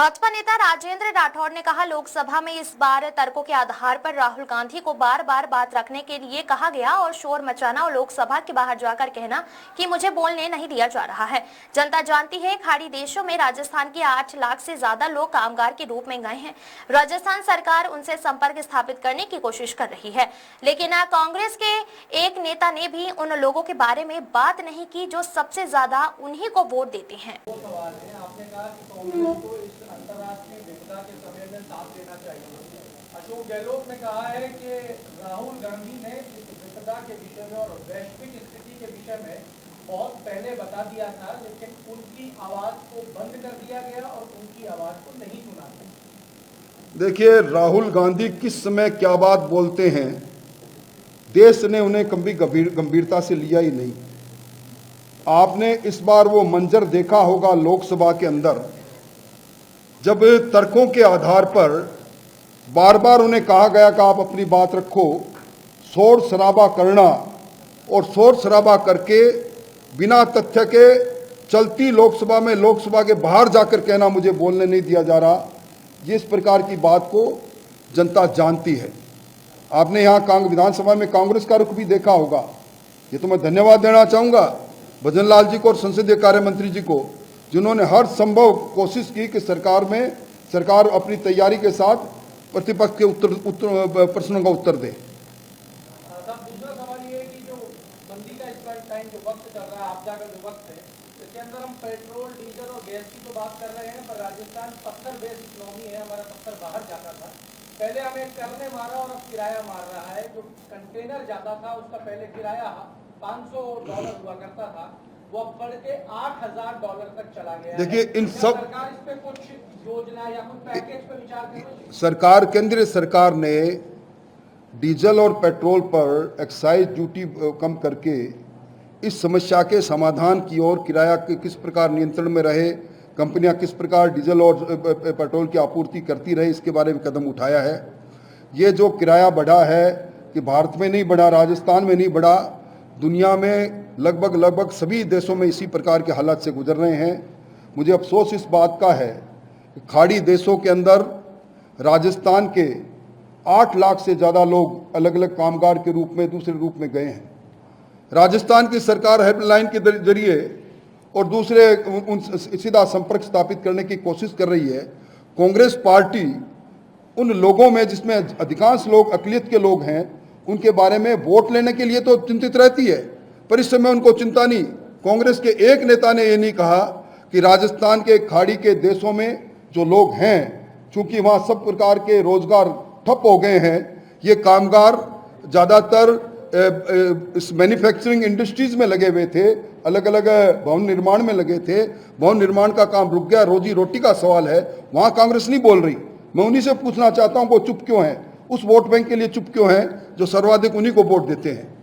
भाजपा नेता राजेंद्र राठौड़ ने कहा, लोकसभा में इस बार तर्कों के आधार पर राहुल गांधी को बार बार बात रखने के लिए कहा गया और शोर मचाना और लोकसभा के बाहर जाकर कहना कि मुझे बोलने नहीं दिया जा रहा है। जनता जानती है, खाड़ी देशों में राजस्थान के 8 लाख से ज्यादा लोग कामगार के रूप में गए हैं। राजस्थान सरकार उनसे संपर्क स्थापित करने की कोशिश कर रही है, लेकिन कांग्रेस के एक नेता ने भी उन लोगों के बारे में बात नहीं की जो सबसे ज्यादा उन्हीं को वोट देते हैं। आपने कहा कि कांग्रेस को इस अंतर्राष्ट्रीय विपदा के समय में साथ देना चाहिए। अशोक गहलोत ने कहा है कि राहुल गांधी ने इस विपदा के विषय में और वैश्विक स्थिति के विषय में बहुत पहले बता दिया था, लेकिन उनकी आवाज को बंद कर दिया गया और उनकी आवाज को नहीं सुना गया। देखिए, राहुल गांधी किस समय क्या बात बोलते हैं, देश ने उन्हें कभी गंभीरता से लिया ही नहीं। आपने इस बार वो मंजर देखा होगा लोकसभा के अंदर, जब तर्कों के आधार पर बार बार उन्हें कहा गया कि आप अपनी बात रखो, शोर शराबा करना और शोर शराबा करके बिना तथ्य के चलती लोकसभा में लोकसभा के बाहर जाकर कहना मुझे बोलने नहीं दिया जा रहा, जिस प्रकार की बात को जनता जानती है। आपने यहाँ विधानसभा में कांग्रेस का रुख भी देखा होगा। ये तो मैं धन्यवाद देना चाहूँगा भजन लाल जी को और संसदीय कार्य मंत्री जी को, जिन्होंने हर संभव कोशिश की कि सरकार अपनी तैयारी के साथ प्रतिपक्ष के प्रश्नों का उत्तर दे। दूसरा सवाल ये है कि जो मंदी का इस टाइम जो वक्त चल रहा है, आपदा का जो वक्त है, इसके अंदर हम पेट्रोल, डीजल और गैस की तो बात कर रहे हैं, पर राजस्थान पत्थर बेस्ड इकोनॉमी है, हमारा पत्थर बाहर जाता था। पहले हमें कर ने मारा और अब किराया मार रहा है। जो कंटेनर जाता था उसका पहले किराया $500 हुआ करता था, वो अब बढ़ के $8,000 तक चला गया। देखिए, इन सब सरकार इस पे कुछ योजना या कुछ पैकेज पे विचार कर रही है? सरकार, केंद्रीय सरकार ने डीजल और पेट्रोल पर एक्साइज ड्यूटी कम करके इस समस्या के समाधान की ओर, किराया किस प्रकार नियंत्रण में रहे, कंपनियां किस प्रकार डीजल और पेट्रोल की आपूर्ति करती रहे, इसके बारे में कदम उठाया है। ये जो किराया बढ़ा है कि भारत में नहीं बढ़ा, राजस्थान में नहीं बढ़ा, दुनिया में लगभग सभी देशों में इसी प्रकार के हालात से गुजर रहे हैं। मुझे अफसोस इस बात का है कि खाड़ी देशों के अंदर राजस्थान के 8 लाख से ज़्यादा लोग अलग अलग कामगार के रूप में, दूसरे रूप में गए हैं। राजस्थान की सरकार हेल्पलाइन के जरिए और दूसरे उन सीधा संपर्क स्थापित करने की कोशिश कर रही है। कांग्रेस पार्टी उन लोगों में, जिसमें अधिकांश लोग अक़लियत के लोग हैं, उनके बारे में वोट लेने के लिए तो चिंतित रहती है, पर इस समय उनको चिंता नहीं। कांग्रेस के एक नेता ने ये नहीं कहा कि राजस्थान के खाड़ी के देशों में जो लोग हैं, चूंकि वहाँ सब प्रकार के रोजगार ठप हो गए हैं, ये कामगार ज़्यादातर इस मैन्युफैक्चरिंग इंडस्ट्रीज में लगे हुए थे, अलग अलग भवन निर्माण में लगे थे। भवन निर्माण का काम रुक गया, रोजी रोटी का सवाल है, वहाँ कांग्रेस नहीं बोल रही। मैं उन्हीं से पूछना चाहता हूँ, वो चुप क्यों हैं? उस वोट बैंक के लिए चुप क्यों हैं जो सर्वाधिक उन्हीं को वोट देते हैं?